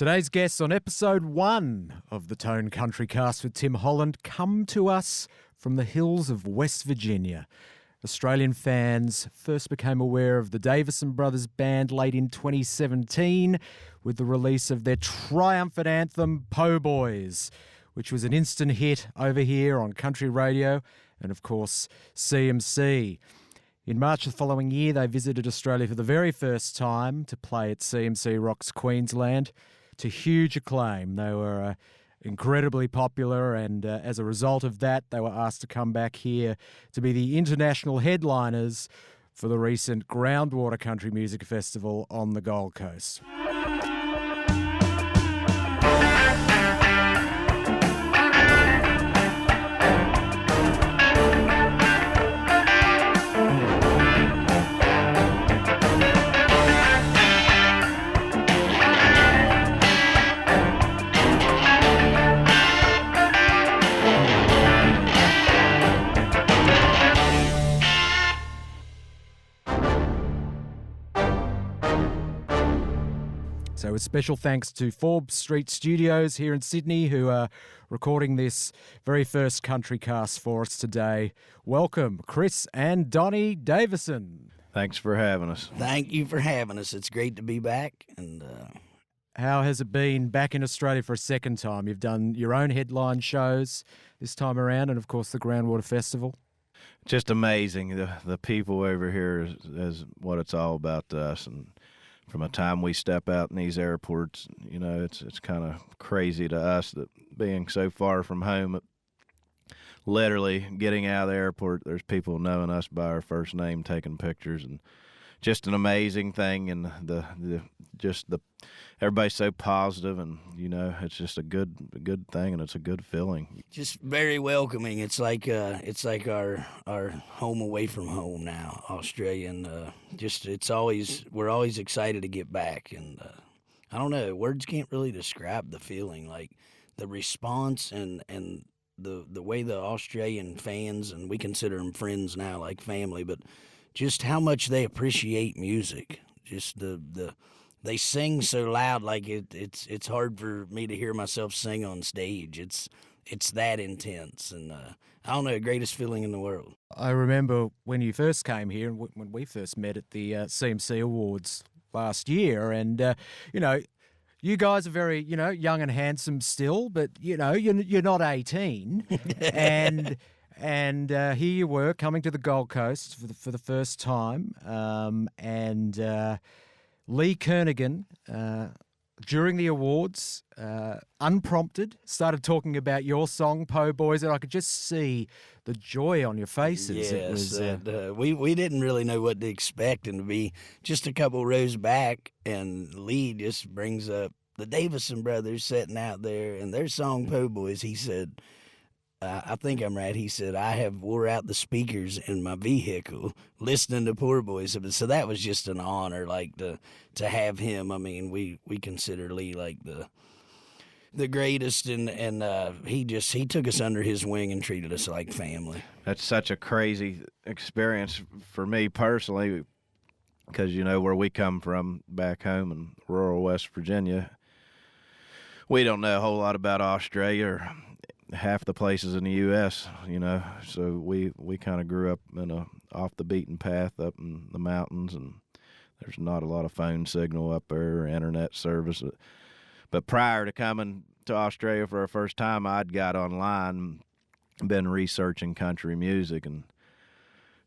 Today's guests on episode 1 of the Tone Countrycast with Tim Holland come to us from the hills of West Virginia. Australian fans first became aware of the Davisson Brothers Band late in 2017 with the release of their triumphant anthem, Po Boyz, which was an instant hit over here on country radio and, of course, CMC. In March the following year, they visited Australia for the very first time to play at CMC Rocks Queensland to huge acclaim. They were incredibly popular, and as a result of that, they were asked to come back here to be the international headliners for the recent Groundwater Country Music Festival on the Gold Coast. So with special thanks to Forbes Street Studios here in Sydney, who are recording this very first Countrycast for us today. Welcome, Chris and Donnie Davisson. Thanks for having us. Thank you for having us. It's great to be back. And how has it been back in Australia for a second time? You've done your own headline shows this time around, and of course the Groundwater Festival. Just amazing. The people over here is what it's all about to us. And from the time we step out in these airports, you know, it's kind of crazy to us that being so far from home, literally getting out of the airport, there's people knowing us by our first name, taking pictures, and just an amazing thing. And everybody's so positive, and you know, it's just a good thing, and it's a good feeling. Just very welcoming. It's like our home away from home now, Australia, and we're always excited to get back. And I don't know, words can't really describe the feeling, like the response and the way the Australian fans, and we consider them friends now, like family, but just how much they appreciate music. Just they sing so loud, like it's hard for me to hear myself sing on stage. It's that intense, and I don't know, greatest feeling in the world. I remember when you first came here, and when we first met at the CMC Awards last year, and you know, you guys are very, you know, young and handsome still, but you know, you're not 18, and here you were coming to the Gold Coast for the first time, and Lee Kernaghan, during the awards, unprompted, started talking about your song, Po Boyz, and I could just see the joy on your faces. Yes, we didn't really know what to expect, and to be just a couple rows back, and Lee just brings up the Davisson Brothers sitting out there, and their song, Po Boyz, he said, I think I'm right. He said, I have wore out the speakers in my vehicle listening to Po Boyz. So that was just an honor, like to have him. I mean, we consider Lee like the greatest, and he took us under his wing and treated us like family. That's such a crazy experience for me personally, because you know where we come from back home in rural West Virginia, we don't know a whole lot about Australia or half the places in the U.S., you know, so we kind of grew up in a off the beaten path up in the mountains, and there's not a lot of phone signal up there or internet service. But prior to coming to Australia for the first time, I'd got online, been researching country music, and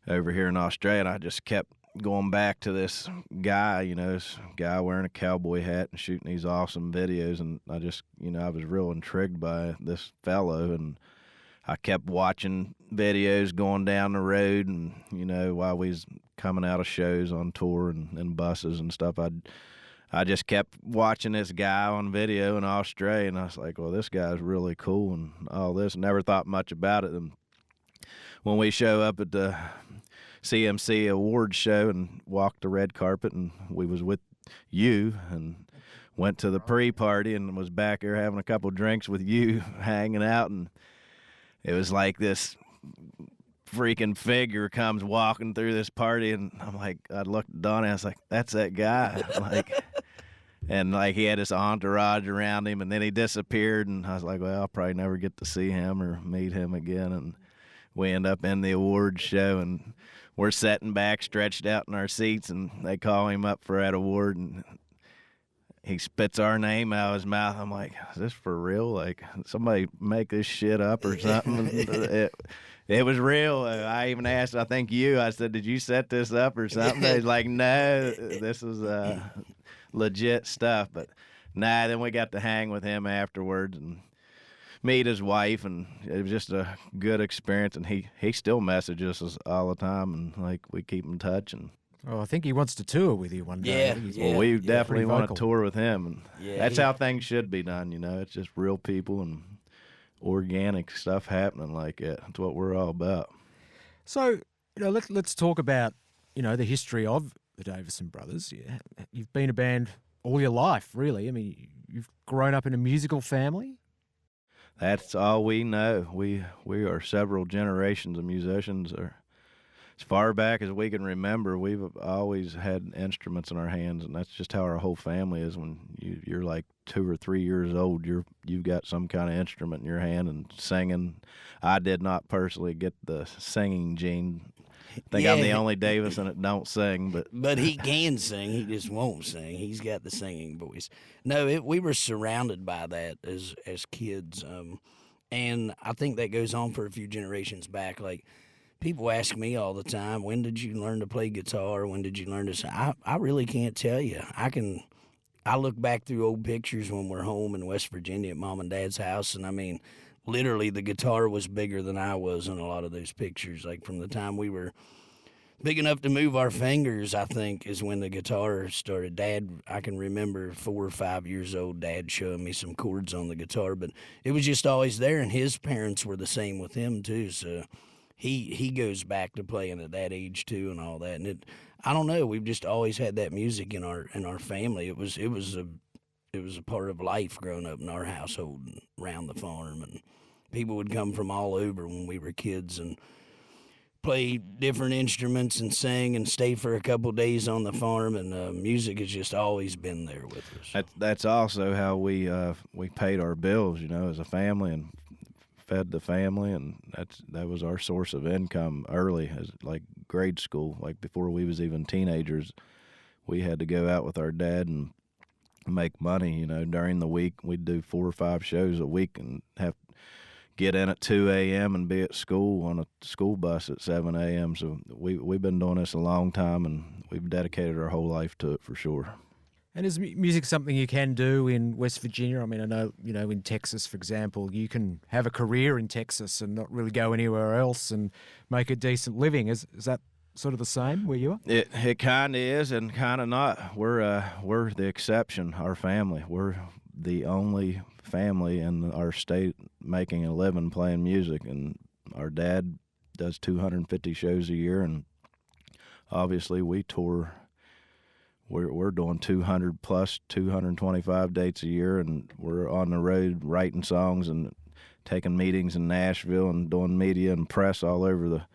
over here in Australia, and I just kept going back to this guy, you know, this guy wearing a cowboy hat and shooting these awesome videos, and I just, you know, I was real intrigued by this fellow, and I kept watching videos going down the road, and, you know, while we was coming out of shows on tour and buses and stuff, I just kept watching this guy on video in Australia, and I was like, well, this guy's really cool and all this. Never thought much about it. And when we show up at the CMC Awards show and walked the red carpet, and we was with you and went to the pre-party and was back there having a couple drinks with you, hanging out, and it was like this freaking figure comes walking through this party, and I'm like, I looked at Donnie, I was like, that's that guy. Like, And like he had his entourage around him, and then he disappeared. And I was like, well, I'll probably never get to see him or meet him again. And we end up in the awards show, and we're sitting back, stretched out in our seats, and they call him up for that award, and he spits our name out of his mouth. I'm like, is this for real? Like, somebody make this shit up or something? It was real. I even asked, I think I said, did you set this up or something? He's like, no, this is legit stuff. But nah, then we got to hang with him afterwards and meet his wife, and it was just a good experience. And he still messages us all the time, and like we keep in touch. And Oh, I think he wants to tour with you one day. Well, we definitely want vocal. to tour with him, and that's how things should be done. You know, it's just real people and organic stuff happening like that. That's what we're all about. So, let's talk about, the history of the Davisson Brothers. You've been a band all your life, really. I mean, you've grown up in a musical family. That's all we know. We are several generations of musicians. As far back as we can remember, we've always had instruments in our hands, and that's just how our whole family is. When you're like 2 or 3 years old, you've got some kind of instrument in your hand and singing. I did not personally get the singing gene. I think I'm the only Davisson that don't sing, but he can sing. He just won't sing. He's got the singing voice. No, we were surrounded by that as kids, and I think that goes on for a few generations back. Like, people ask me all the time, when did you learn to play guitar? When did you learn to sing? I really can't tell you. I look back through old pictures when we're home in West Virginia at Mom and Dad's house, and I mean, literally the guitar was bigger than I was in a lot of those pictures. Like, from the time we were big enough to move our fingers, I think, is when the guitar started. Dad, I can remember 4 or 5 years old, Dad showing me some chords on the guitar, but it was just always there, and his parents were the same with him too, so he goes back to playing at that age too and all that. And I don't know, we've just always had that music in our family. It was a part of life growing up in our household and around the farm, and people would come from all over when we were kids and play different instruments and sing and stay for a couple days on the farm, and music has just always been there with us. That's also how we paid our bills, as a family, and fed the family, and that was our source of income early, as like grade school. Like, before we was even teenagers, we had to go out with our dad and make money. During the week we'd do 4 or 5 shows a week and have get in at 2 a.m. and be at school on a school bus at 7 a.m. So we've been doing this a long time, and we've dedicated our whole life to it for sure. And is music something you can do in West Virginia? I mean, I know, in Texas, for example, you can have a career in Texas and not really go anywhere else and make a decent living. Is that sort of the same where you are? It kind of is and kind of not. We're the exception, our family. We're the only family in our state making a living playing music, and our dad does 250 shows a year, and obviously we tour. We're doing 200 plus 225 dates a year, and we're on the road writing songs and taking meetings in Nashville and doing media and press all over the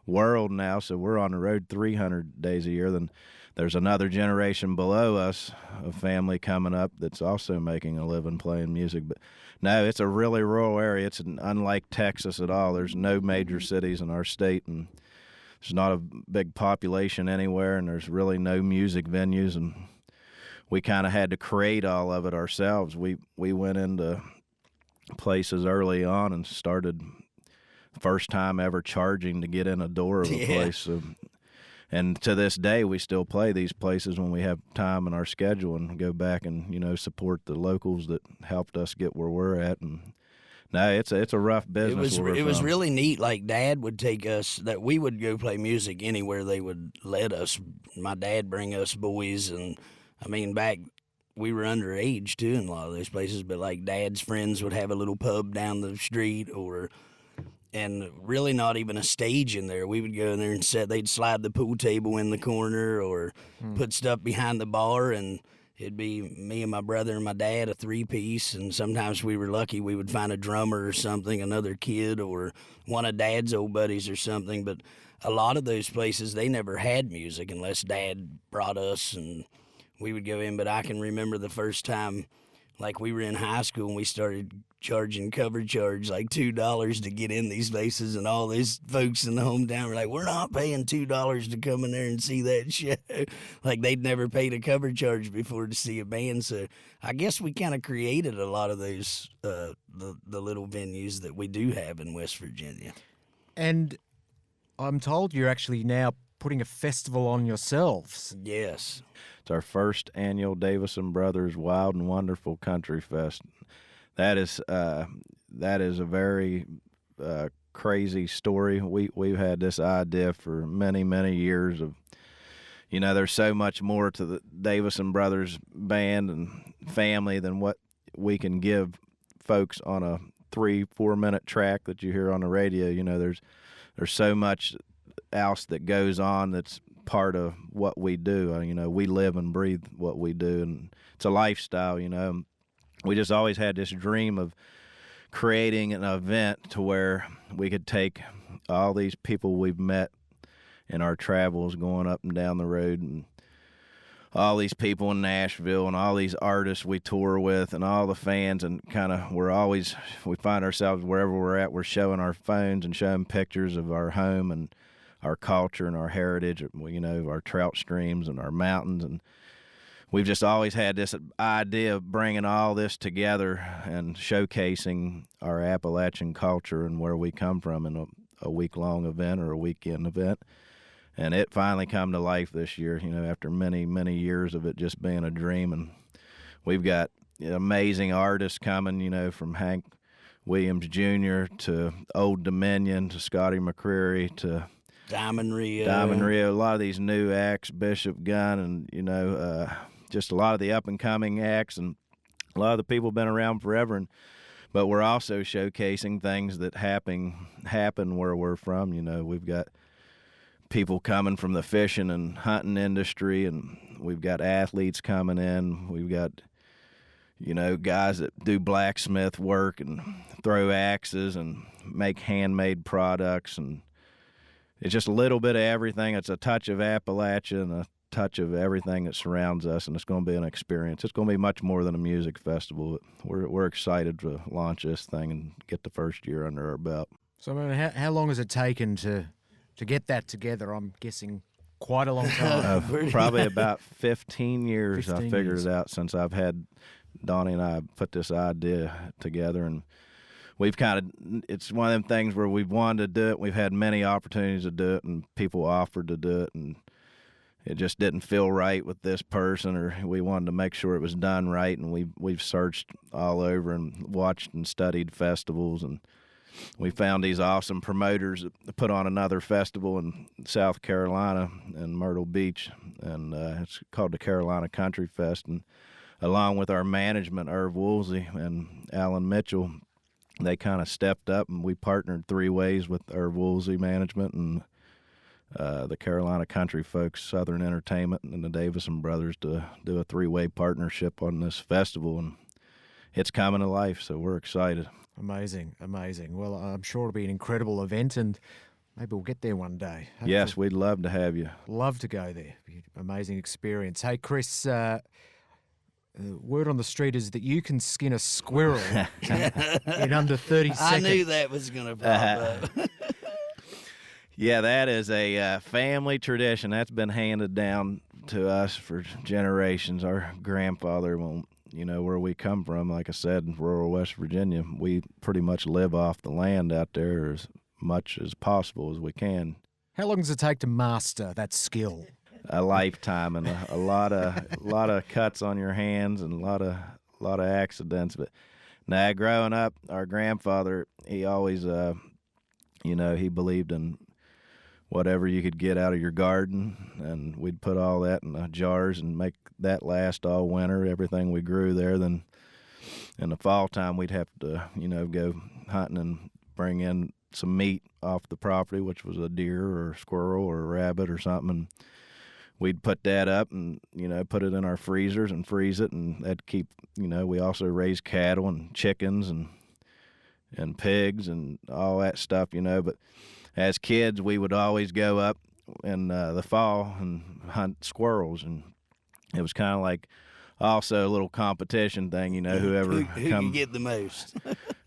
world now. So we're on the road 300 days a year. Then there's another generation below us of family coming up that's also making a living playing music. But no, it's a really rural area. It's unlike Texas at all. There's no major cities in our state, and there's not a big population anywhere, and there's really no music venues, and we kind of had to create all of it ourselves. We went into places early on and started first time ever charging to get in a door of a place. So, and to this day, we still play these places when we have time in our schedule and go back and, support the locals that helped us get where we're at. And no, it's a rough business. It was really neat. Like, Dad would take us, that we would go play music anywhere they would let us. My dad bring us boys, and I mean, back we were underage too in a lot of those places. But like, Dad's friends would have a little pub down the street, and really not even a stage in there. We would go in there and they'd slide the pool table in the corner or put stuff behind the bar, and it'd be me and my brother and my dad, a 3-piece, and sometimes we were lucky we would find a drummer or something, another kid, or one of Dad's old buddies or something. But a lot of those places, they never had music unless Dad brought us, and we would go in. But I can remember the first time, like we were in high school and we started charging cover charge like $2 to get in these places, and all these folks in the hometown were like, we're not paying $2 to come in there and see that show. Like they'd never paid a cover charge before to see a band. So I guess we kind of created a lot of those the little venues that we do have in West Virginia. And I'm told you're actually now putting a festival on yourselves. Yes. It's our first annual Davisson Brothers Wild and Wonderful Country Fest. That is a very crazy story. We've had this idea for many years of, there's so much more to the Davisson Brothers Band and family than what we can give folks on a 3-4 minute track that you hear on the radio. There's so much else that goes on that's part of what we do. We live and breathe what we do, and it's a lifestyle. We just always had this dream of creating an event to where we could take all these people we've met in our travels going up and down the road, and all these people in Nashville and all these artists we tour with and all the fans, and kind of we find ourselves wherever we're at, we're showing our phones and showing pictures of our home and our culture and our heritage, our trout streams and our mountains. And we've just always had this idea of bringing all this together and showcasing our Appalachian culture and where we come from in a week-long event or a weekend event. And it finally come to life this year, after many years of it just being a dream. And we've got amazing artists coming, from Hank Williams Jr. to Old Dominion to Scotty McCreery to Diamond Rio, a lot of these new acts, Bishop Gunn, and just a lot of the up and coming acts, and a lot of the people been around forever. But we're also showcasing things that happen where we're from. We've got people coming from the fishing and hunting industry, and we've got athletes coming in. We've got guys that do blacksmith work and throw axes and make handmade products, and it's just a little bit of everything. It's a touch of Appalachia and a touch of everything that surrounds us, and it's going to be an experience. It's going to be much more than a music festival. We're excited to launch this thing and get the first year under our belt. So, how long has it taken to get that together? I'm guessing quite a long time. Probably about 15 years. 15 I figured years. it out since I've had Donnie and I put this idea together, and we've it's one of them things where we've wanted to do it. We've had many opportunities to do it, and people offered to do it, and it just didn't feel right with this person, or we wanted to make sure it was done right. And we've searched all over and watched and studied festivals, and we found these awesome promoters that put on another festival in South Carolina in Myrtle Beach, and it's called the Carolina Country Fest. And along with our management, Irv Woolsey and Alan Mitchell, they kind of stepped up, and we partnered 3 ways with Irv Woolsey management and the Carolina Country folks, Southern Entertainment, and the Davisson Brothers to do a 3-way partnership on this festival, and it's coming to life, so we're excited. Amazing. Well, I'm sure it'll be an incredible event, and maybe we'll get there one day. Hopefully. Yes, we'd love to have you. Love to go there. Be an amazing experience. Hey, Chris, word on the street is that you can skin a squirrel in under 30 seconds. I knew that was going to pop up. Yeah, that is a family tradition. That's been handed down to us for generations. Our grandfather, where we come from, like I said, in rural West Virginia, we pretty much live off the land out there as much as possible as we can. How long does it take to master that skill? A lifetime, and a lot of cuts on your hands and a lot of accidents. But now, growing up, our grandfather, he always, he believed in whatever you could get out of your garden, and we'd put all that in the jars and make that last all winter, everything we grew there. Then in the fall time, we'd have to, go hunting and bring in some meat off the property, which was a deer or a squirrel or a rabbit or something, and we'd put that up and, put it in our freezers and freeze it, and that'd keep, we also raise cattle and chickens and pigs and all that stuff, but as kids, we would always go up in the fall and hunt squirrels, and it was kind of like also a little competition thing, whoever who can get the most.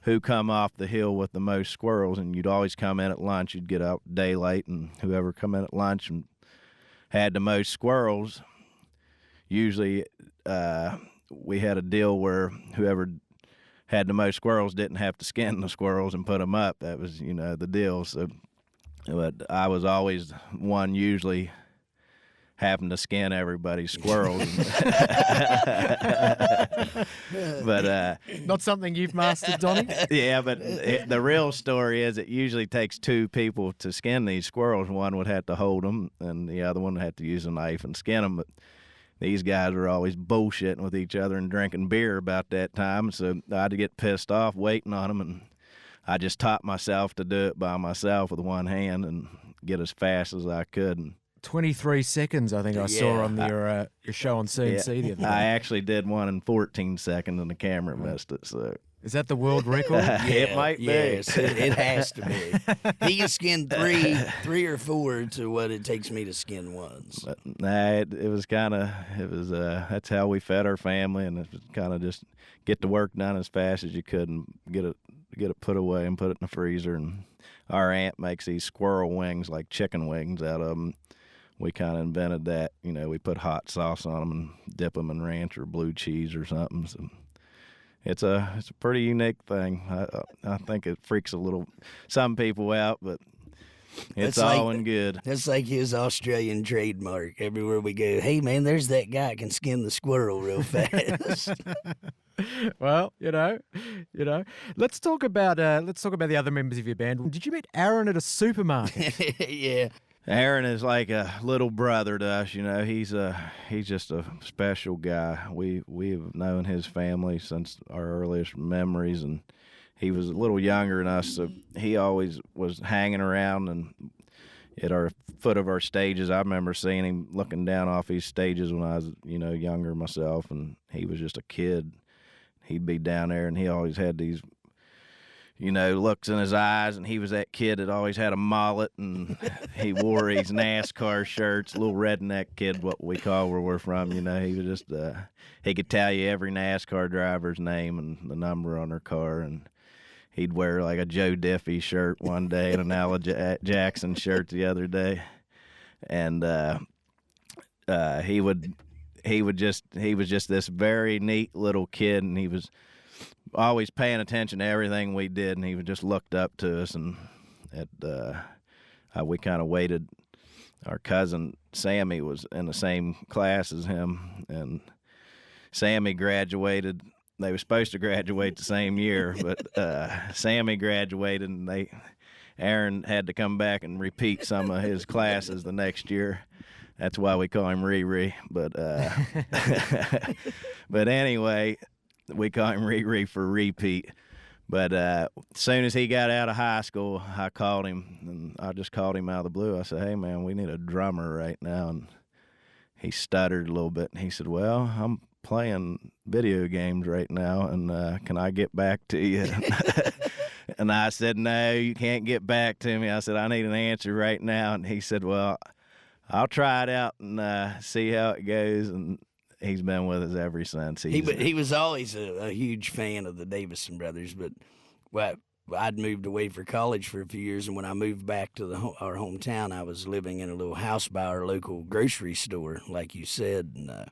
who come off the hill with the most squirrels, and you'd always come in at lunch. You'd get out daylight, and whoever come in at lunch and had the most squirrels, usually we had a deal where whoever had the most squirrels didn't have to skin the squirrels and put them up. That was, the deal. So, but I was always one usually having to skin everybody's squirrels. But not something you've mastered, Donnie? Yeah, but the real story is it usually takes two people to skin these squirrels. One would have to hold them, and the other one would have to use a knife and skin them. But these guys were always bullshitting with each other and drinking beer about that time, so I had to get pissed off waiting on them, and I just taught myself to do it by myself with one hand and get as fast as I could. And 23 seconds, I think I saw on your show on CMC the other day. I actually did one in 14 seconds, and the camera missed it. So is that the world record? It might be. Yes, it has to be. He can skin three or four to what it takes me to skin once. But it was that's how we fed our family, and it was kind of just get the work done as fast as you could and get it put away and put it in the freezer. And our aunt makes these squirrel wings, like chicken wings, out of them. We kind of invented that. We put hot sauce on them and dip them in ranch or blue cheese or something. So it's a pretty unique thing. I think it freaks some people out, but it's all in good. That's like his Australian trademark. Everywhere we go, hey man, there's that guy who can skin the squirrel real fast. Well, let's talk about the other members of your band. Did you meet Aaron at a supermarket? Yeah. Aaron is like a little brother to us. He's just a special guy. We've known his family since our earliest memories, and he was a little younger than us, so he always was hanging around and at our foot of our stages. I remember seeing him looking down off these stages when I was, younger myself, and he was just a kid. He'd be down there, and he always had these looks in his eyes, and he was that kid that always had a mullet, and he wore these NASCAR shirts, little redneck kid, what we call where we're from. He was just, he could tell you every NASCAR driver's name and the number on their car, and he'd wear like a Joe Diffie shirt one day and an Al Jackson shirt the other day, and he was just this very neat little kid, and he was always paying attention to everything we did, and he just looked up to us, and we kind of waited. Our cousin Sammy was in the same class as him, and Sammy graduated. They were supposed to graduate the same year, but Sammy graduated, and Aaron had to come back and repeat some of his classes the next year. That's why we call him Riri. But but anyway, we call him Riri for repeat. But as soon as he got out of high school, I called him, and I just called him out of the blue. I said, "Hey, man, we need a drummer right now." And he stuttered a little bit, and he said, "Well, I'm playing video games right now, and can I get back to you?" And I said, "No, you can't get back to me." I said, "I need an answer right now." And he said, "Well, I'll try it out and see how it goes." And he's been with us ever since. He was always a huge fan of the Davisson Brothers, but I'd moved away for college for a few years, and when I moved back to our hometown, I was living in a little house by our local grocery store, like you said, and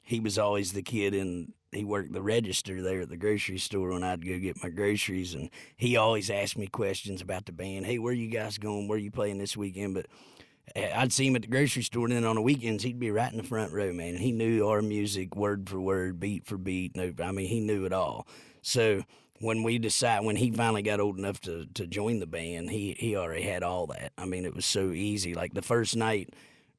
he was always the kid, and he worked the register there at the grocery store when I'd go get my groceries, and he always asked me questions about the band. Hey, where you guys going? Where you playing this weekend? But I'd see him at the grocery store, and then on the weekends, he'd be right in the front row, man. He knew our music word for word, beat for beat. He knew it all. So when he finally got old enough to join the band, he already had all that. I mean, it was so easy. Like the first night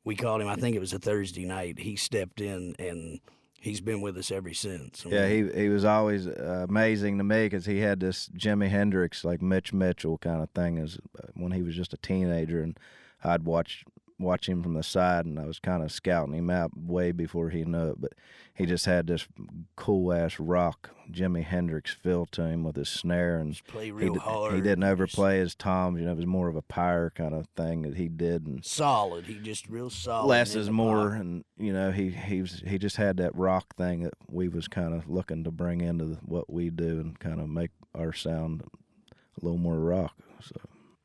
we called him, I think it was a Thursday night, he stepped in, and he's been with us ever since. Yeah, he was always amazing to me because he had this Jimi Hendrix, like Mitch Mitchell kind of thing when he was just a teenager, and I'd watch watch him from the side, and I was kind of scouting him out way before he knew it. But he just had this cool ass rock Jimi Hendrix feel to him with his snare, and Just play real hard. he didn't overplay his toms. You know, it was more of a pyre kind of thing that he did, and Solid. He just real solid. less in is the more. body. And you know, he just had that rock thing that we was kind of looking to bring into what we do and kind of make our sound a little more rock. So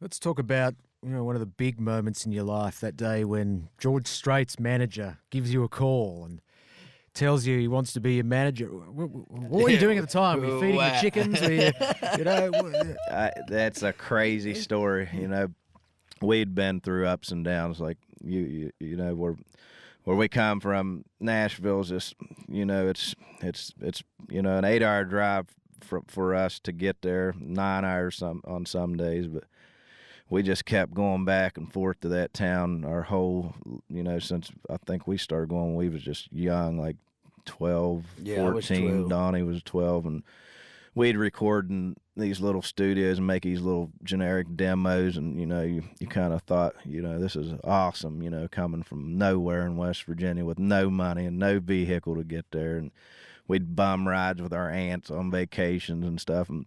Let's talk about one of the big moments in your life, that day when George Strait's manager gives you a call and tells you he wants to be your manager. What were you doing at the time? Were you feeding the chickens? Were you, that's a crazy story. You know, we'd been through ups and downs. Like you know, where we come from, Nashville's just, you know, it's you know, an 8-hour drive for us to get there, 9 hours on some days, but we just kept going back and forth to that town our whole, you know, since I think we started going when we was just young, like 12, Yeah, I was 14. 12. Donnie was 12, and we'd record in these little studios and make these little generic demos, and, you know, you kind of thought, you know, this is awesome, you know, coming from nowhere in West Virginia with no money and no vehicle to get there, and we'd bum rides with our aunts on vacations and stuff, and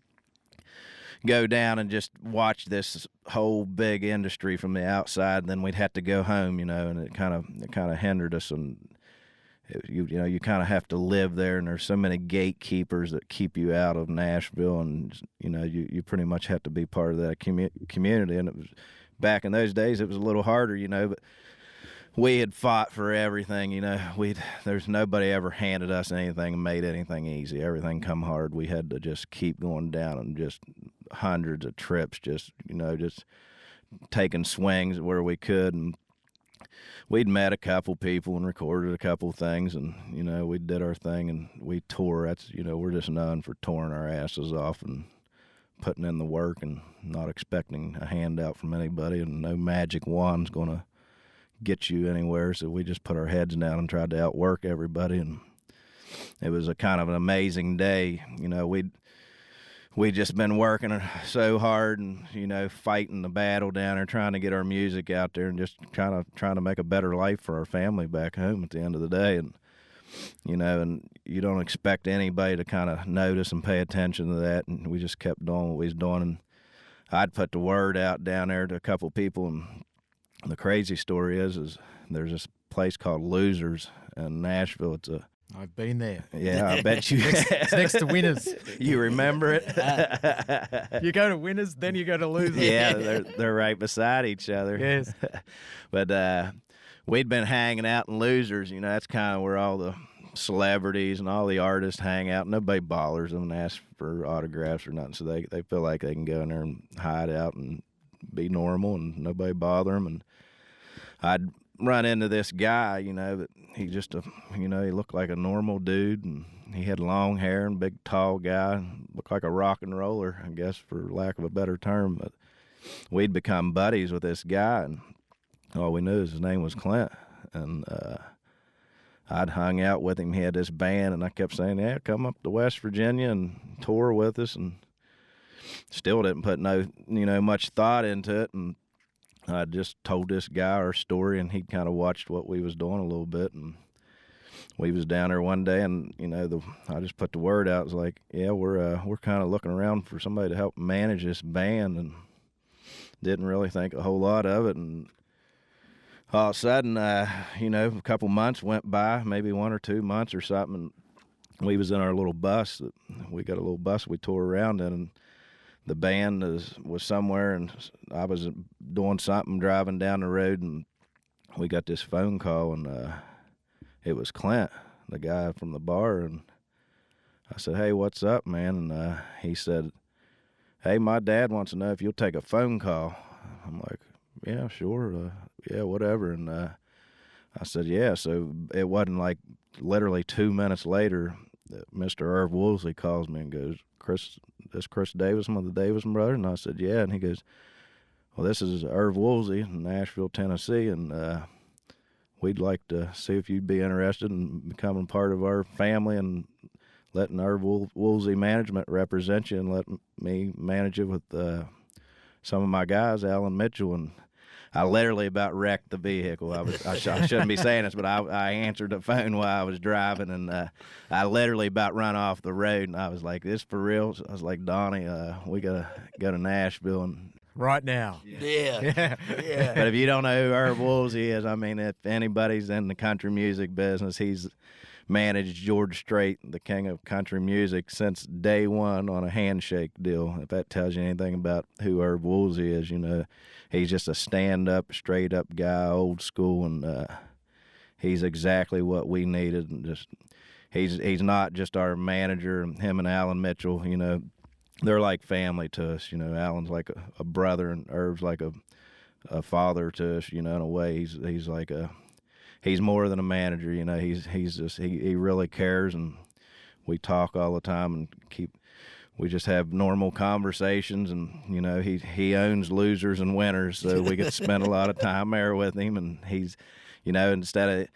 go down and just watch this whole big industry from the outside, and then we'd have to go home, you know, and it kind of hindered us. And you know, you kind of have to live there, and there's so many gatekeepers that keep you out of Nashville, and you know, you pretty much have to be part of that community. And it was back in those days, it was a little harder, you know, but we had fought for everything, you know. There's nobody ever handed us anything and made anything easy. Everything come hard. We had to just keep going down, and just hundreds of trips, just, you know, just taking swings where we could. And we'd met a couple people and recorded a couple things, and, you know, we did our thing and we tore. That's, you know, we're just known for touring our asses off and putting in the work and not expecting a handout from anybody, and no magic wand's gonna get you anywhere. So we just put our heads down and tried to outwork everybody, and it was a kind of an amazing day. You know, we'd just been working so hard and, you know, fighting the battle down there, trying to get our music out there and just trying to make a better life for our family back home at the end of the day. And, you know, and you don't expect anybody to kind of notice and pay attention to that, and we just kept doing what we was doing. And I'd put the word out down there to a couple people, and the crazy story is there's this place called Losers in Nashville. I've been there. Yeah, I bet you. It's next to Winners. You remember it? You go to Winners, then you go to Losers. Yeah, they're right beside each other. Yes. But we'd been hanging out in Losers. You know, that's kind of where all the celebrities and all the artists hang out. Nobody bothers them and asks for autographs or nothing, so they feel like they can go in there and hide out and be normal, and nobody bother them. And I'd run into this guy, you know, that he just you know, he looked like a normal dude, and he had long hair and big tall guy, looked like a rock and roller, I guess, for lack of a better term. But we'd become buddies with this guy, and all we knew is his name was Clint. And I'd hung out with him. He had this band, and I kept saying, yeah, come up to West Virginia and tour with us, and still didn't put much thought into it. And I just told this guy our story, and he kind of watched what we was doing a little bit. And we was down there one day, and, you know, I just put the word out. It was like, yeah, we're kind of looking around for somebody to help manage this band, and didn't really think a whole lot of it. And all of a sudden, you know, a couple months went by, maybe 1 or 2 months or something, and we was in our little bus. We got a little bus we tore around in, and the band was somewhere, and I was doing something, driving down the road, and we got this phone call, and it was Clint, the guy from the bar. And I said, hey, what's up, man? And he said, hey, my dad wants to know if you'll take a phone call. I'm like, yeah, sure, yeah, whatever. And I said, yeah. So it wasn't like literally 2 minutes later, Mr. Irv Woolsey calls me and goes, Chris Davisson of the Davisson Brothers? And I said, yeah. And he goes, well, this is Irv Woolsey in Nashville, Tennessee, and we'd like to see if you'd be interested in becoming part of our family and letting Irv Woolsey Management represent you, and let me manage it with some of my guys, Alan Mitchell. And I literally about wrecked the vehicle. I shouldn't be saying this, but I answered the phone while I was driving, and I literally about run off the road. And I was like, "This for real?" So I was like, "Donnie, we gotta go to Nashville and." Right now. Yeah. But if you don't know who Herb Woolsey is, I mean, if anybody's in the country music business, he's managed George Strait, the king of country music, since day one on a handshake deal. If that tells you anything about who Herb Woolsey is, he's just a stand-up, straight-up guy, old school, and he's exactly what we needed. And just he's not just our manager. Him and Alan Mitchell, they're like family to us. Alan's like a brother, and Herb's like a father to us. In a way, he's like he's more than a manager. He really cares, and we talk all the time and we just have normal conversations. And he owns losers and winners, so we get to spend a lot of time there with him. And he's instead of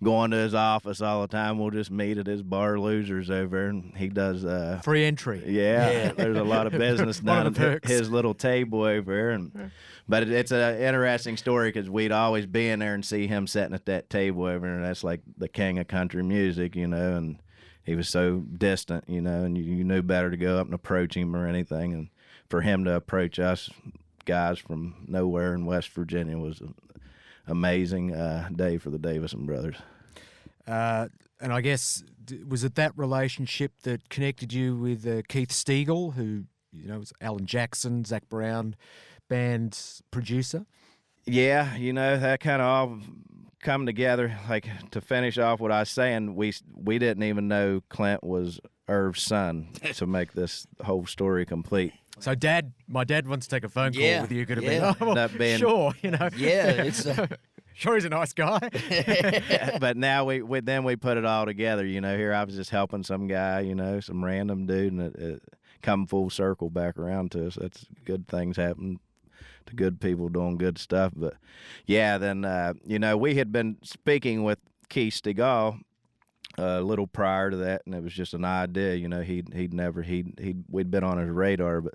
going to his office all the time, we'll just meet at his bar Losers over, and he does free entry. Yeah, there's a lot of business done at his little table over there. But it's an interesting story because we'd always be in there and see him sitting at that table over there, and that's like the king of country music, and he was so distant, and you knew better to go up and approach him or anything. And for him to approach us guys from nowhere in West Virginia was amazing day for the Davisson Brothers. And I guess, was it that relationship that connected you with Keith Stegall, who, was Alan Jackson, Zach Brown band producer? Yeah, that kind of all come together. Like, to finish off what I was saying, we didn't even know Clint was Irv's son to make this whole story complete. So my dad wants to take a phone call with you. Could have been, sure, Yeah, it's sure, he's a nice guy. But now we put it all together. Here I was just helping some guy, some random dude, and it come full circle back around to us. That's good things happen to good people doing good stuff. But yeah, then we had been speaking with Keith Stegall a little prior to that, and it was just an idea. We'd been on his radar, but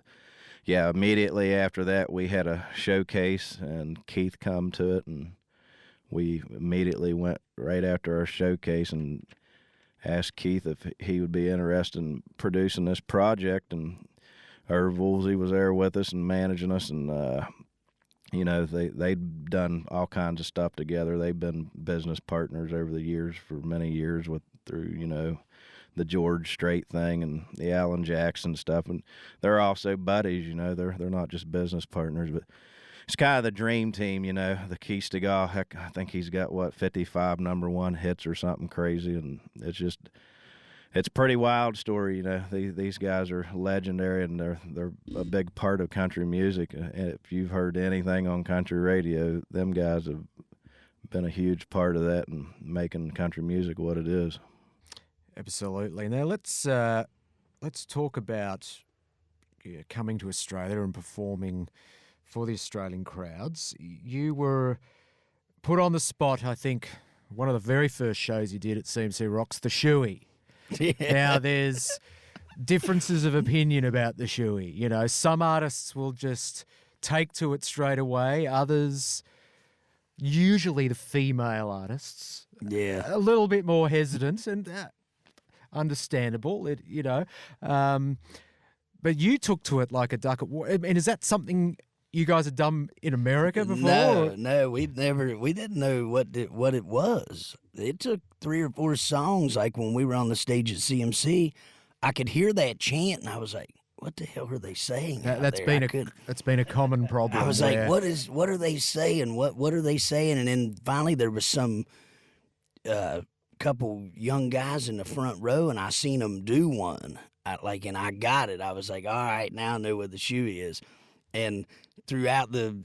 yeah, immediately after that we had a showcase, and Keith come to it, and we immediately went right after our showcase and asked Keith if he would be interested in producing this project. And Herb Woolsey was there with us and managing us, and they'd done all kinds of stuff together. They've been business partners over the years for many years through the George Strait thing and the Alan Jackson stuff, and they're also buddies. They're not just business partners, but it's kind of the dream team. The Keith Stegall, heck, I think he's got 55 #1 hits or something crazy, and it's a pretty wild story. These guys are legendary, and they're a big part of country music. And if you've heard anything on country radio, them guys have been a huge part of that and making country music what it is. Absolutely. Now let's talk about coming to Australia and performing for the Australian crowds. You were put on the spot, I think, one of the very first shows you did at CMC Rocks, the shoey. Yeah. Now, there's differences of opinion about the shoey. Some artists will just take to it straight away. Others, usually the female artists, a little bit more hesitant, and understandable. But you took to it like a duck. And is that something you guys had done in America before? No, we didn't know what it was. It took 3 or 4 songs. Like when we were on the stage at CMC, I could hear that chant, and I was like, "What the hell are they saying?" That's been a common problem. I was like, "What are they saying? What are they saying?" And then finally, there was some couple young guys in the front row, and I seen them do one. And I got it. I was like, "All right, now I know what the shoey is." And throughout the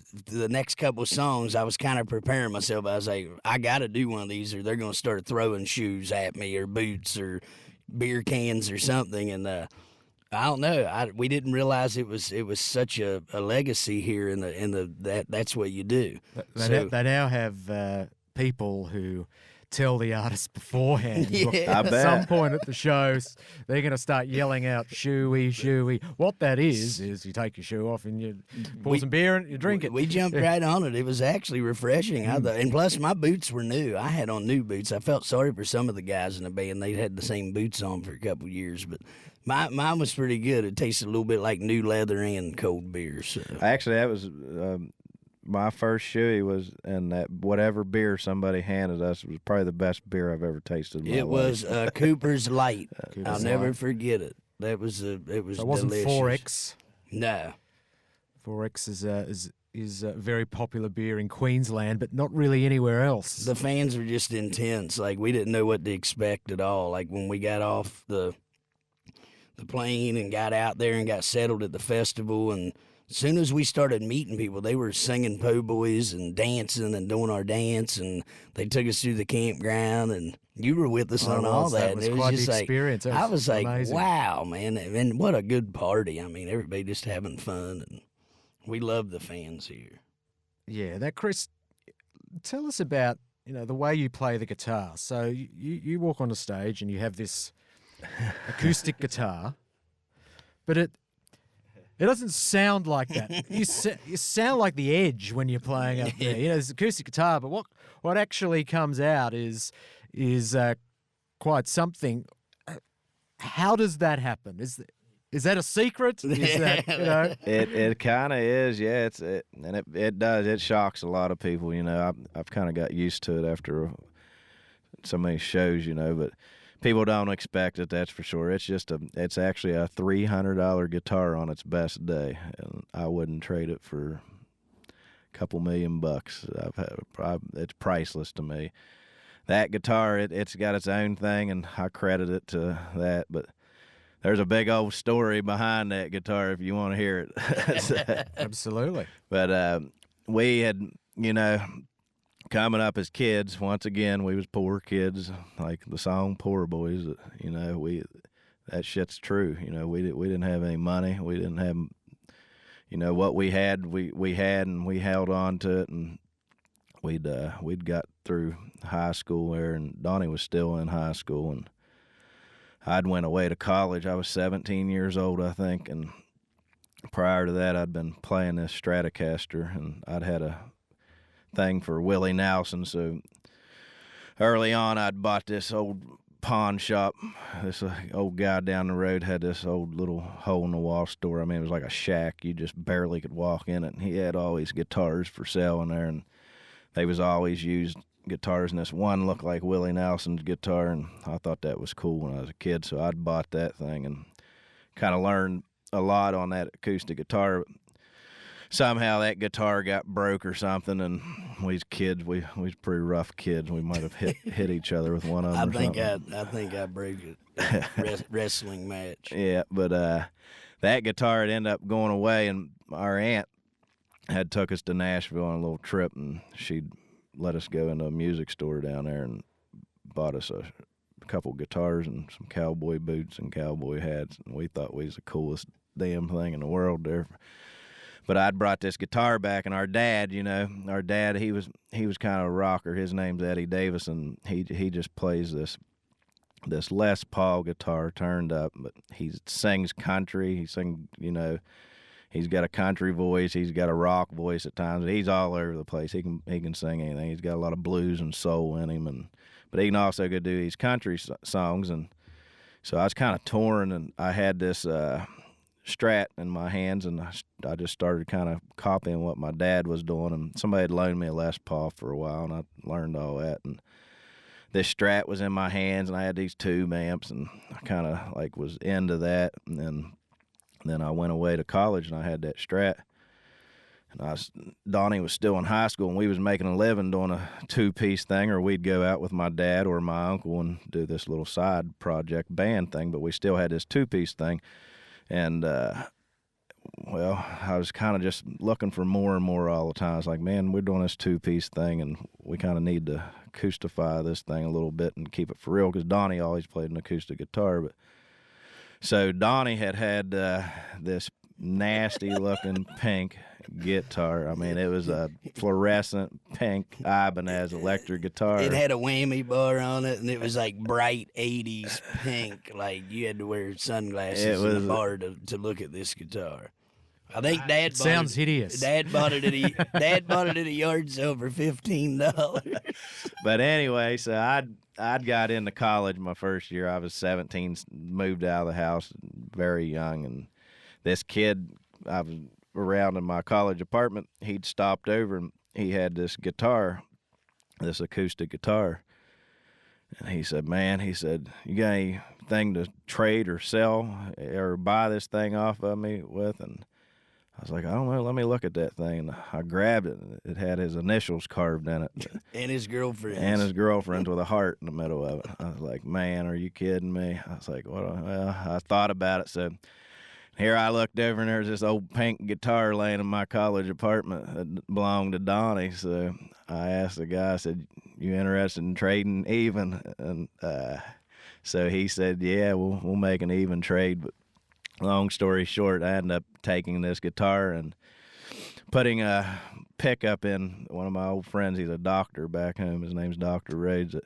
next couple of songs, I was kind of preparing myself. I was like, I got to do one of these, or they're going to start throwing shoes at me, or boots, or beer cans, or something. And I don't know. We didn't realize it was such a legacy here that's what you do. They now have people who tell the artist beforehand. Yeah. I At bet. some point at the shows, they're going to start yelling out "shoey, shoey." What that is you take your shoe off and you pour some beer and you drink it. We jumped right on it. It was actually refreshing. And plus, my boots were new. I had on new boots. I felt sorry for some of the guys in the band. They had the same boots on for a couple of years, but mine was pretty good. It tasted a little bit like new leather and cold beer. So. Actually, that was my first shoey was, and that whatever beer somebody handed us was probably the best beer I've ever tasted in my It life. was Cooper's Light. Cooper's I'll never Light. forget it. It was So it wasn't delicious. 4X. No. 4X is a very popular beer in Queensland, but not really anywhere else. The fans were just intense. Like, we didn't know what to expect at all. Like, when we got off the plane and got out there and got settled at the festival, and as soon as we started meeting people, they were singing Po Boyz and dancing and doing our dance, and they took us through the campground, and you were with us on all that. That was and it quite was just the experience. That I was was like, amazing. wow, man, and what a good party. I mean, everybody just having fun, and we love the fans here. Yeah, that Chris, tell us about the way you play the guitar. So you walk on the stage and you have this acoustic guitar, but it doesn't sound like that. You sound like the Edge when you're playing up there. It's acoustic guitar, but what actually comes out is quite something. How does that happen? Is that a secret? Is that, It kind of is, yeah. It does. It shocks a lot of people. I've kind of got used to it after so many shows. But people don't expect it. That's for sure. It's actually a $300 guitar on its best day, and I wouldn't trade it for a couple $1,000,000. It's priceless to me. That guitar, it's got its own thing, and I credit it to that. But there's a big old story behind that guitar if you want to hear it. absolutely. But we had, coming up as kids, once again, we was poor kids, like the song Po Boyz. That shit's true. We didn't have any money. We didn't have, what we had, we had, and we held on to it, and we'd got through high school there, and Donnie was still in high school, and I'd went away to college. I was 17 years old, I think, and prior to that, I'd been playing this Stratocaster, and I'd had a thing for Willie Nelson. So early on, I'd bought this old pawn shop. This old guy down the road had this old little hole-in-the-wall store. I mean, it was like a shack. You just barely could walk in it, and he had all these guitars for sale in there, and they was always used guitars, and this one looked like Willie Nelson's guitar, and I thought that was cool when I was a kid, so I'd bought that thing and kind of learned a lot on that acoustic guitar. Somehow that guitar got broke or something, and we was kids. We was pretty rough kids. We might have hit each other with one of them. I think I broke it. Wrestling match. Yeah, but that guitar had ended up going away, and our aunt had took us to Nashville on a little trip, and she'd let us go into a music store down there and bought us a couple guitars and some cowboy boots and cowboy hats, and we thought we was the coolest damn thing in the world there. But I'd brought this guitar back, and our dad, he was kind of a rocker. His name's Eddie Davisson. He just plays this Les Paul guitar turned up, but he sings country. He's got a country voice. He's got a rock voice at times. He's all over the place. He can sing anything. He's got a lot of blues and soul in him, but he can also go do these country songs. And so I was kind of torn, and I had this Strat in my hands, and I just started kind of copying what my dad was doing. And somebody had loaned me a Les Paul for a while, and I learned all that. And this Strat was in my hands, and I had these tube amps, and I kind of was into that. And then I went away to college, and I had that Strat. And Donnie was still in high school, and we was making a living doing a two-piece thing, or we'd go out with my dad or my uncle and do this little side project band thing, but we still had this two-piece thing. And, I was kind of just looking for more and more all the time. I was like, man, we're doing this two-piece thing, and we kind of need to acoustify this thing a little bit and keep it for real, because Donnie always played an acoustic guitar. But so Donnie had this nasty-looking pink guitar. I mean, it was a fluorescent pink Ibanez electric guitar. It had a whammy bar on it, and it was like bright 80s pink. Like you had to wear sunglasses in the bar to look at this guitar. I think Dad bought sounds hideous. Dad bought it at a yard sale for $15. But anyway, so I'd got into college my first year. I was 17, moved out of the house very young, and this kid I was around in my college apartment, he'd stopped over and he had this guitar, this acoustic guitar. And he said, man, he said, you got anything to trade or sell or buy this thing off of me with? And I was like, I don't know, let me look at that thing. And I grabbed it, and it had his initials carved in it. And his girlfriend's. And his girlfriend's with a heart in the middle of it. I was like, man, are you kidding me? I was like, well, I thought about it. So here I looked over, and there's this old pink guitar laying in my college apartment that belonged to Donnie. So I asked the guy, I said, you interested in trading even? And so he said, yeah, we'll make an even trade. But long story short, I ended up taking this guitar and putting a pickup in. One of my old friends, he's a doctor back home. His name's Dr. Rhodes.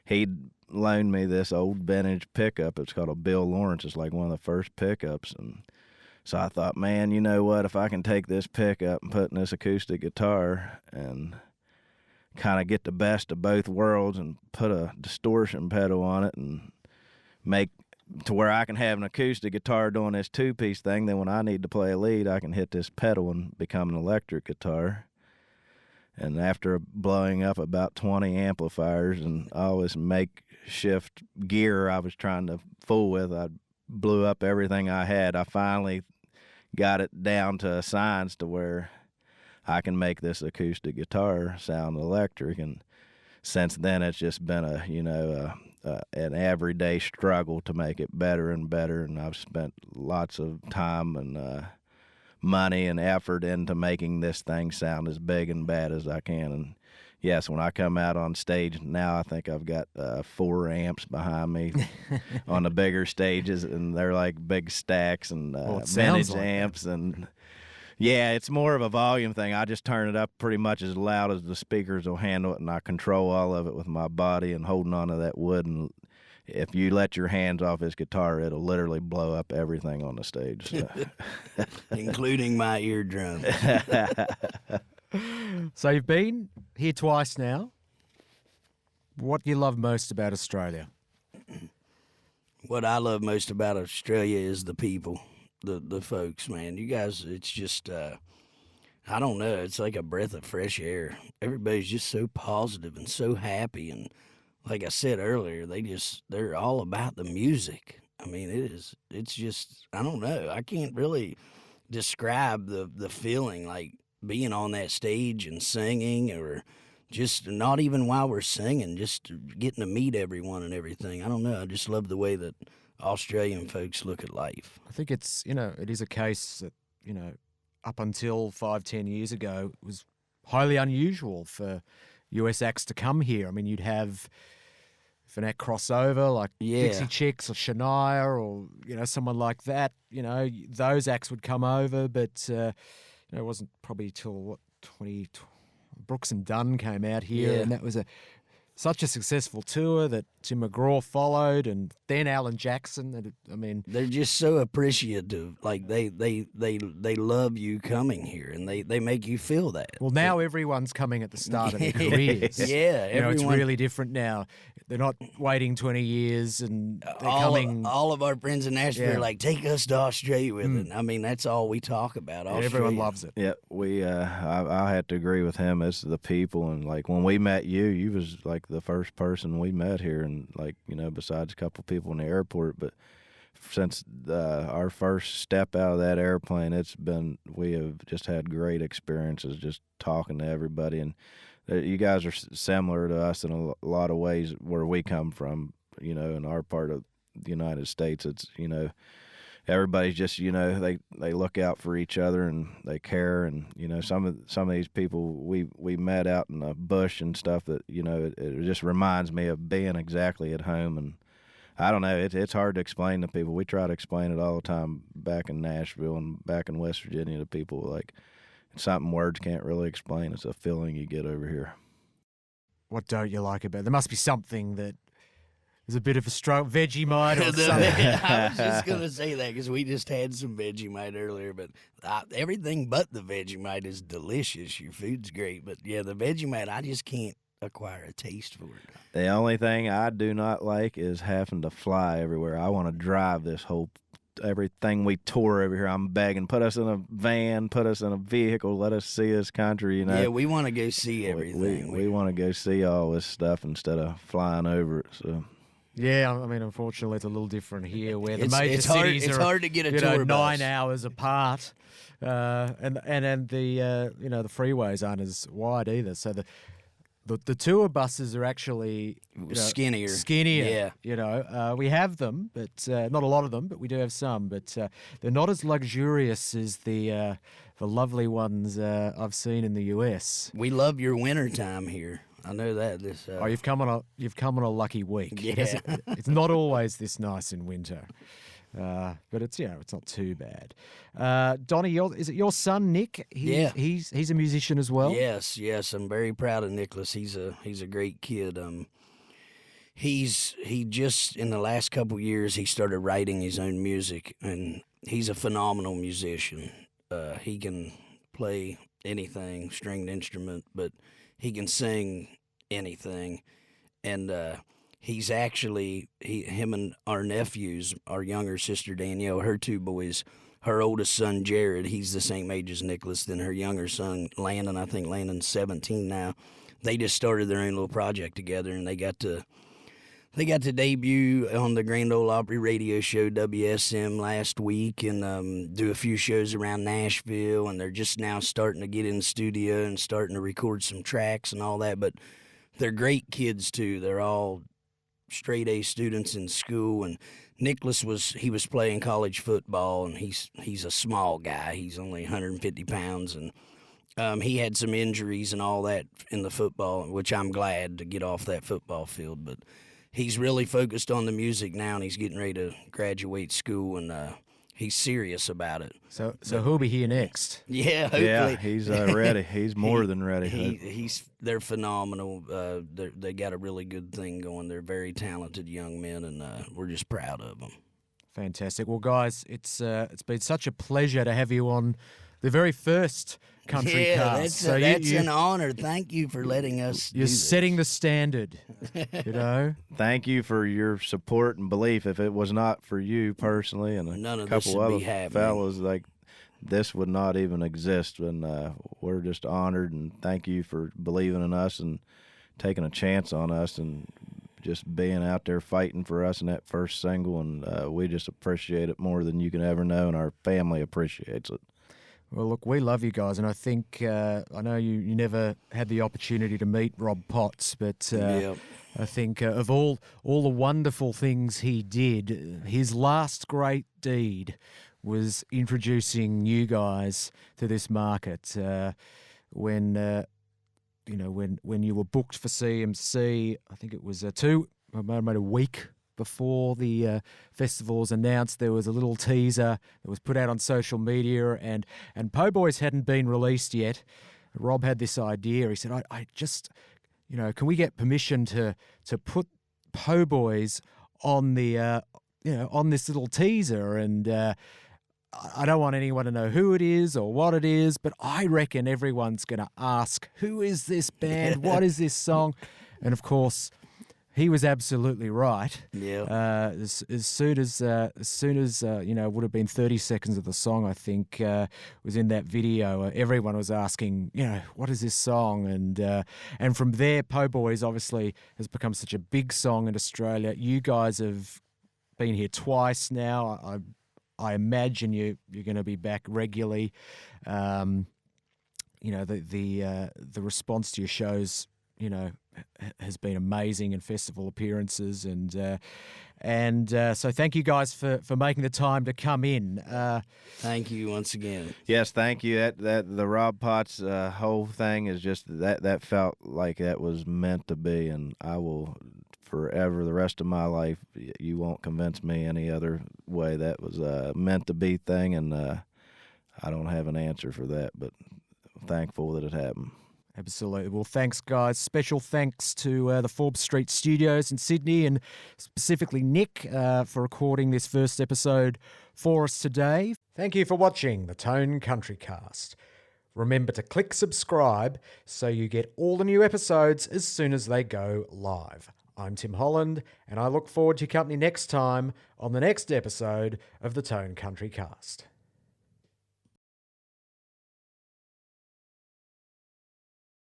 He'd loaned me this old vintage pickup. It's called a Bill Lawrence. It's like one of the first pickups. And so I thought, man, you know what? If I can take this pickup and put in this acoustic guitar and kind of get the best of both worlds and put a distortion pedal on it and make to where I can have an acoustic guitar doing this two-piece thing, then when I need to play a lead, I can hit this pedal and become an electric guitar. And after blowing up about 20 amplifiers and all this makeshift gear I was trying to fool with, I blew up everything I had. I finally got it down to a science to where I can make this acoustic guitar sound electric. And since then, it's just been an everyday struggle to make it better and better, and I've spent lots of time and money and effort into making this thing sound as big and bad as I can. And yes, when I come out on stage now, I think I've got 4 amps behind me on the bigger stages, and they're like big stacks and vintage like amps and. Yeah, it's more of a volume thing. I just turn it up pretty much as loud as the speakers will handle it, and I control all of it with my body and holding on to that wood. And if you let your hands off this guitar, it'll literally blow up everything on the stage. So. Including my eardrum. So you've been here twice now. What do you love most about Australia? What I love most about Australia is the people. The folks, man. You guys, it's just, I don't know, it's like a breath of fresh air. Everybody's just so positive and so happy. And like I said earlier, they're all about the music. I mean, it's just, I don't know. I can't really describe the feeling like being on that stage and singing, or just not even while we're singing, just getting to meet everyone and everything. I don't know. I just love the way that Australian folks look at life. I think it's, it is a case that, up until 5-10 years ago, it was highly unusual for US acts to come here. I mean, you'd have, if an act crossover like Dixie Chicks or Shania or, someone like that, those acts would come over, but, it wasn't probably till, Brooks and Dunn came out here, and that was such a successful tour that Tim McGraw followed, and then Alan Jackson. I mean, they're just so appreciative. Like they love you coming here, and they make you feel that. Well, now everyone's coming at the start of their careers. It's really different now. They're not waiting 20 years, and they're coming. All of our friends in Nashville are like, take us to Australia with it. I mean, that's all we talk about. Everyone loves it. Yeah, I had to agree with him. It's the people, and like when we met you was like the first person we met here, and like besides a couple people in the airport. But since our first step out of that airplane, we have just had great experiences just talking to everybody. And you guys are similar to us in a lot of ways where we come from. In our part of the United States, it's everybody's just they look out for each other and they care. And some of these people we met out in the bush and stuff that it just reminds me of being exactly at home. And I don't know, it's hard to explain to people. We try to explain it all the time back in Nashville and back in West Virginia to people, like It's something words can't really explain. It's a feeling you get over here. What don't you like about it? There must be something that is a bit of a struggle. Vegemite or something. I was just going to say that because we just had some Vegemite earlier, but everything but the Vegemite is delicious. Your food's great, but yeah, the Vegemite, I just can't acquire a taste for it. The only thing I do not like is having to fly everywhere. I want to drive this whole everything we tour over here. I'm begging, put us in a van, put us in a vehicle, let us see this country. Yeah, we want to go see everything. We want to go see all this stuff instead of flying over it. So. Yeah, I mean, unfortunately, it's a little different here, where the major cities it's are hard to get a tour bus. 9 hours apart, and the the freeways aren't as wide either. So the tour buses are actually skinnier. Yeah. We have them, but not a lot of them, but we do have some. But they're not as luxurious as the lovely ones I've seen in the US. We love your winter time here. I know that. You've come on a lucky week. Yeah. It's not always this nice in winter. But it's it's not too bad. Donnie, is it your son Nick? He's a musician as well. Yes. I'm very proud of Nicholas. He's a great kid. He just in the last couple years he started writing his own music, and he's a phenomenal musician. He can play anything, stringed instrument, but he can sing anything, and he's actually him and our nephews, our younger sister Danielle, her two boys, her oldest son Jared, he's the same age as Nicholas. Then her younger son Landon, I think Landon's 17 now. They just started their own little project together, and they got to debut on the Grand Ole Opry radio show WSM last week, and do a few shows around Nashville. And they're just now starting to get in the studio and starting to record some tracks and all that. But they're great kids too. They're all straight A students in school, and Nicholas was playing college football, and he's a small guy. He's only 150 pounds, and he had some injuries and all that in the football, which I'm glad to get off that football field. But he's really focused on the music now, and he's getting ready to graduate school, and he's serious about it. So who'll be here next? Yeah, hopefully. Yeah, he's ready. He's more than ready. They're phenomenal. They got a really good thing going. They're very talented young men, and we're just proud of them. Fantastic. Well, guys, it's been such a pleasure to have you on the very first Countrycast. Yeah, that's an honor. Thank you for letting us. You're setting the standard. Thank you for your support and belief. If it was not for you personally and none a of couple this would other be happening. fellows, like this would not even exist. And we're just honored, and thank you for believing in us and taking a chance on us and just being out there fighting for us in that first single. And we just appreciate it more than you can ever know, and our family appreciates it. Well, look, we love you guys, and I think I know you never had the opportunity to meet Rob Potts, but I think of all the wonderful things he did, his last great deed was introducing you guys to this market. When you were booked for CMC, I think it was maybe a week before the festival was announced, there was a little teaser that was put out on social media, and Po Boyz hadn't been released yet. Rob had this idea. He said, I just, can we get permission to put Po Boyz on the, on this little teaser? And I don't want anyone to know who it is or what it is, but I reckon everyone's going to ask, who is this band? What is this song? And of course, he was absolutely right. Yeah. As soon as it would have been 30 seconds of the song, I think, was in that video. Everyone was asking, what is this song? And from there, Po Boyz obviously has become such a big song in Australia. You guys have been here twice now. I imagine you're going to be back regularly. The response to your shows, has been amazing, and festival appearances, and so thank you guys for making the time to come in. Thank you once again. Yes, thank you. That the Rob Potts whole thing is just that felt like that was meant to be, and I will forever, the rest of my life, you won't convince me any other way. That was a meant to be thing, and I don't have an answer for that, but thankful that it happened. Absolutely. Well, thanks, guys. Special thanks to the Forbes Street Studios in Sydney, and specifically Nick for recording this first episode for us today. Thank you for watching the Tone Countrycast. Remember to click subscribe so you get all the new episodes as soon as they go live. I'm Tim Holland, and I look forward to your company next time on the next episode of the Tone Countrycast.